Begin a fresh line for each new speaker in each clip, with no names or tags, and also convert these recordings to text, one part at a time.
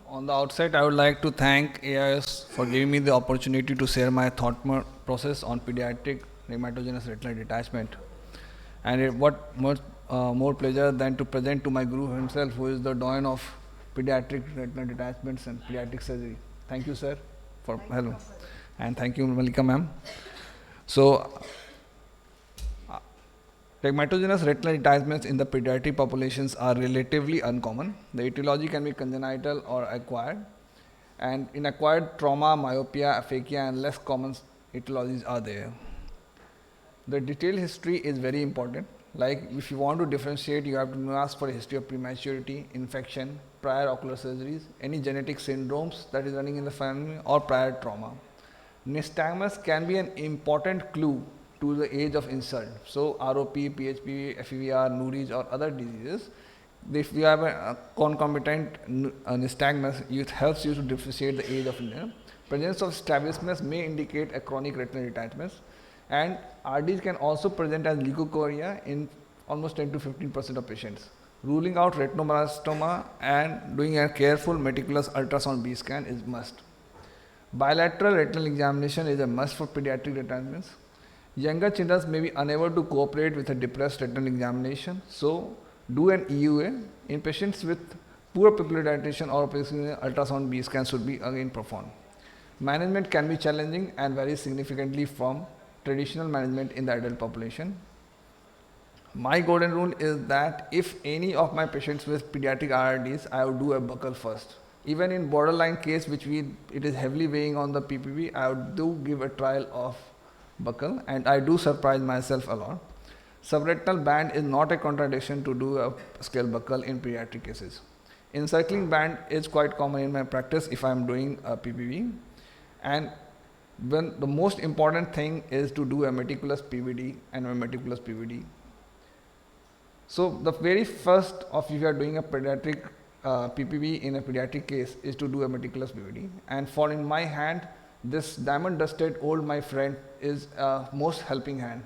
On the outset, I would like to thank AIS for giving me the opportunity to share my thought process on pediatric rheumatogenic retinal detachment. And what more pleasure than to present to my guru himself, who is the doyen of pediatric retinal detachments and pediatric surgery. Thank you, sir, for hello, and thank you, Malika, ma'am. So, rheumatogenic retinal detachments in the pediatric populations are relatively uncommon. The etiology can be congenital or acquired, and in acquired trauma, myopia, aphakia, and less common etiologies are there. The detailed history is very important. Like if you want to differentiate, you have to ask for a history of prematurity, infection, prior ocular surgeries, any genetic syndromes that is running in the family, or prior trauma. Nystagmus can be an important clue to the age of insult. So ROP, PHP, FEVR, Nouri's, or other diseases, if you have a concomitant nystagmus, it helps you to differentiate the age of insult. Presence of strabismus may indicate a chronic retinal detachment, and RDs can also present as leukocoria in almost 10 to 15% of patients. Ruling out retinoblastoma and doing a careful meticulous ultrasound B scan is must. Bilateral retinal examination is a must for pediatric detachments. Younger children may be unable to cooperate with a depressed retinal examination, so do an EUA. In patients with poor pupillary dilatation or ultrasound B scan should be again performed. Management can be challenging and varies significantly from traditional management in the adult population. My golden rule is that if any of my patients with pediatric RRDs, I would do a buccal first. Even in borderline case, it is heavily weighing on the PPV, I would do give a trial of buccal, and I do surprise myself a lot. Subretinal band is not a contradiction to do a scale buccal in pediatric cases. Encircling band is quite common in my practice if I am doing a PPV, and when the most important thing is to do a meticulous PVD and a meticulous PVD. So the very first of if you are doing a pediatric PPV in a pediatric case is to do a meticulous PVD, and for in my hand, this diamond dusted old my friend is most helping hand.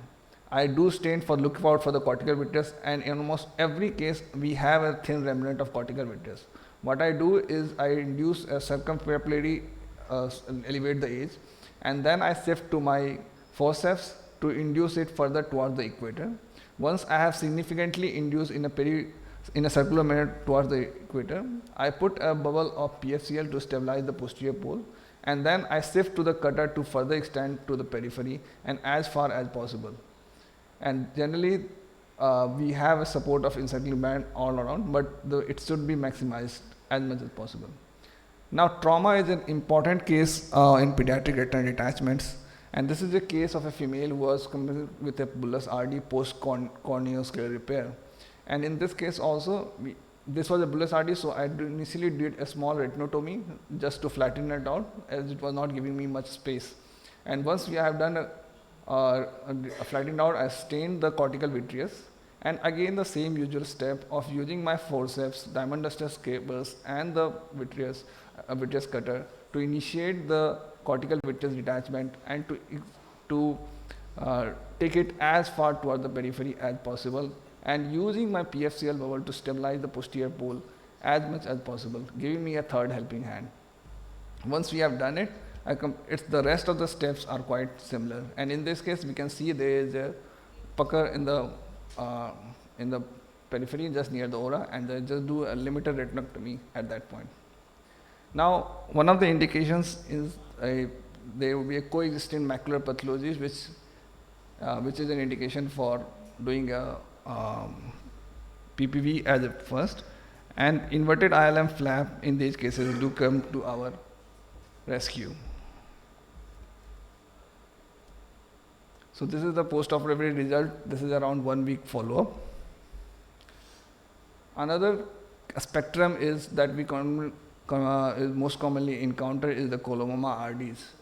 I do stand for look out for the cortical vitreous, and in almost every case we have a thin remnant of cortical vitreous. What I do is I induce a circumpapillary elevate the edge, and then I shift to my forceps to induce it further towards the equator. Once I have significantly induced in a circular manner towards the equator, I put a bubble of PFCL to stabilize the posterior pole, and then I shift to the cutter to further extend to the periphery and as far as possible. And generally, we have a support of encircling band all around, but it should be maximized as much as possible. Now, trauma is an important case in pediatric retinal detachments, and this is a case of a female who was coming with a bullous RD post corneoscleral repair. And in this case also, this was a bullous RD, so I initially did a small retinotomy just to flatten it out, as it was not giving me much space. And once we have done a flattened out, I stained the cortical vitreous, and again the same usual step of using my forceps, diamond duster scrapers, and the vitreous cutter to initiate the cortical vitreous detachment and to take it as far toward the periphery as possible, and using my PFCL bubble to stabilize the posterior pole as much as possible, giving me a third helping hand. Once we have done it, the rest of the steps are quite similar, and in this case we can see there is a pucker in the periphery just near the aura, and they just do a limited retinectomy at that point. Now, one of the indications is there will be a coexistent macular pathology, which is an indication for doing a PPV as a first, and inverted ILM flap in these cases do come to our rescue. So this is the post-operative result. This is around 1 week follow-up. Another spectrum is that we is most commonly encounter is the coloboma RDs,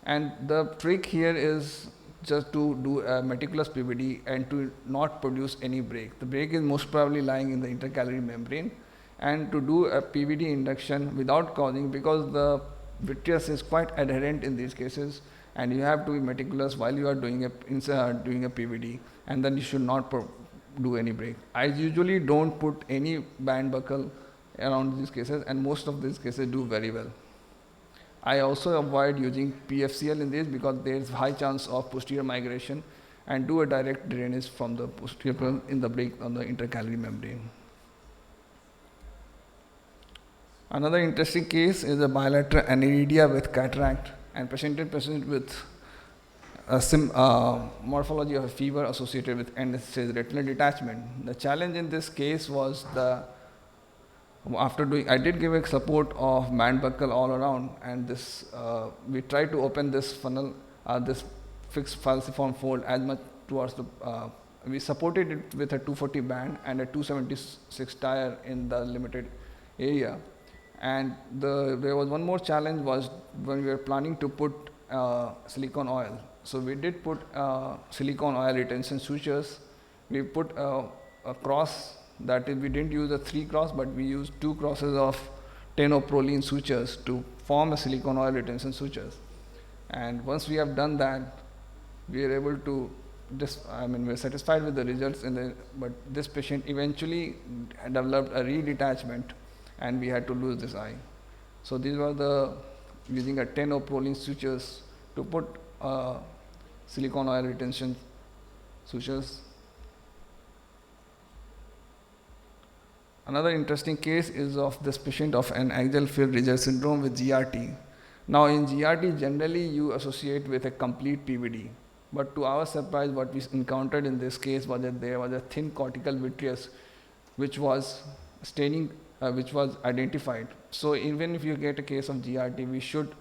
and the trick here is just to do a meticulous PVD and to not produce any break. The break is most probably lying in the intercalary membrane, and to do a PVD induction without causing, because the vitreous is quite adherent in these cases, and you have to be meticulous while you are doing a PVD, and then you should not do any break. I usually don't put any band buckle around these cases, and most of these cases do very well. I also avoid using PFCL in this because there is high chance of posterior migration and do a direct drainage from the posterior in the break on the intercalary membrane. Another interesting case is a bilateral aniridia with cataract and patient with a morphology of a fever associated with end-stage retinal detachment. The challenge in this case was I did give a support of band buckle all around, and this we tried to open this funnel, this fixed falciform fold as much towards the. We supported it with a 240 band and a 276 tire in the limited area. And there was one more challenge was when we were planning to put silicone oil. So we did put silicone oil retention sutures. We put a cross, that is, we didn't use a 3 cross, but we used 2 crosses of tenoproline sutures to form a silicone oil retention sutures. And once we have done that, we are able to we're satisfied with the results, but this patient eventually developed a redetachment and we had to lose this eye. So these were using a tenoproline sutures to put silicone oil retention sutures. Another interesting case is of this patient of an axial field ridger syndrome with GRT. Now in GRT, generally you associate with a complete PVD. But to our surprise, what we encountered in this case was that there was a thin cortical vitreous which was staining, which was identified. So even if you get a case of GRT,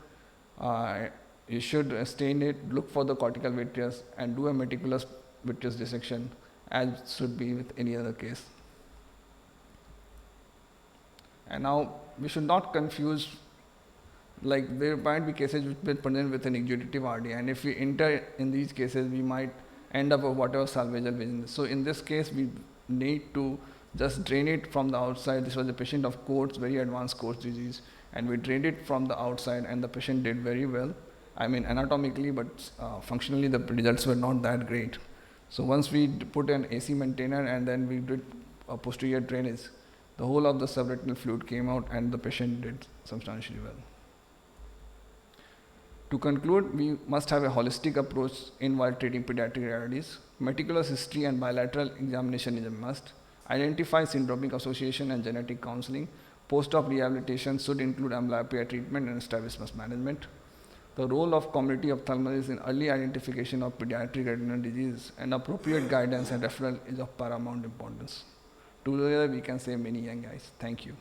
you should stain it, look for the cortical vitreous and do a meticulous vitreous dissection as should be with any other case. And now we should not confuse, like there might be cases which will present with an exudative RD, and if we enter in these cases, we might end up with whatever salvageable vision. So in this case, we need to just drain it from the outside. This was a patient of Coats, very advanced Coats disease, and we drained it from the outside, and the patient did very well. I mean anatomically, but functionally the results were not that great. So once we put an AC maintainer and then we did a posterior drainage, the whole of the subretinal fluid came out and the patient did substantially well. To conclude, we must have a holistic approach in while treating pediatric ARDs. Meticulous history and bilateral examination is a must. Identify syndromic association and genetic counseling. Post-op rehabilitation should include amblyopia treatment and strabismus management. The role of community ophthalmologists in early identification of pediatric retinal disease and appropriate guidance and referral is of paramount importance. Together we can save many young eyes. Thank you.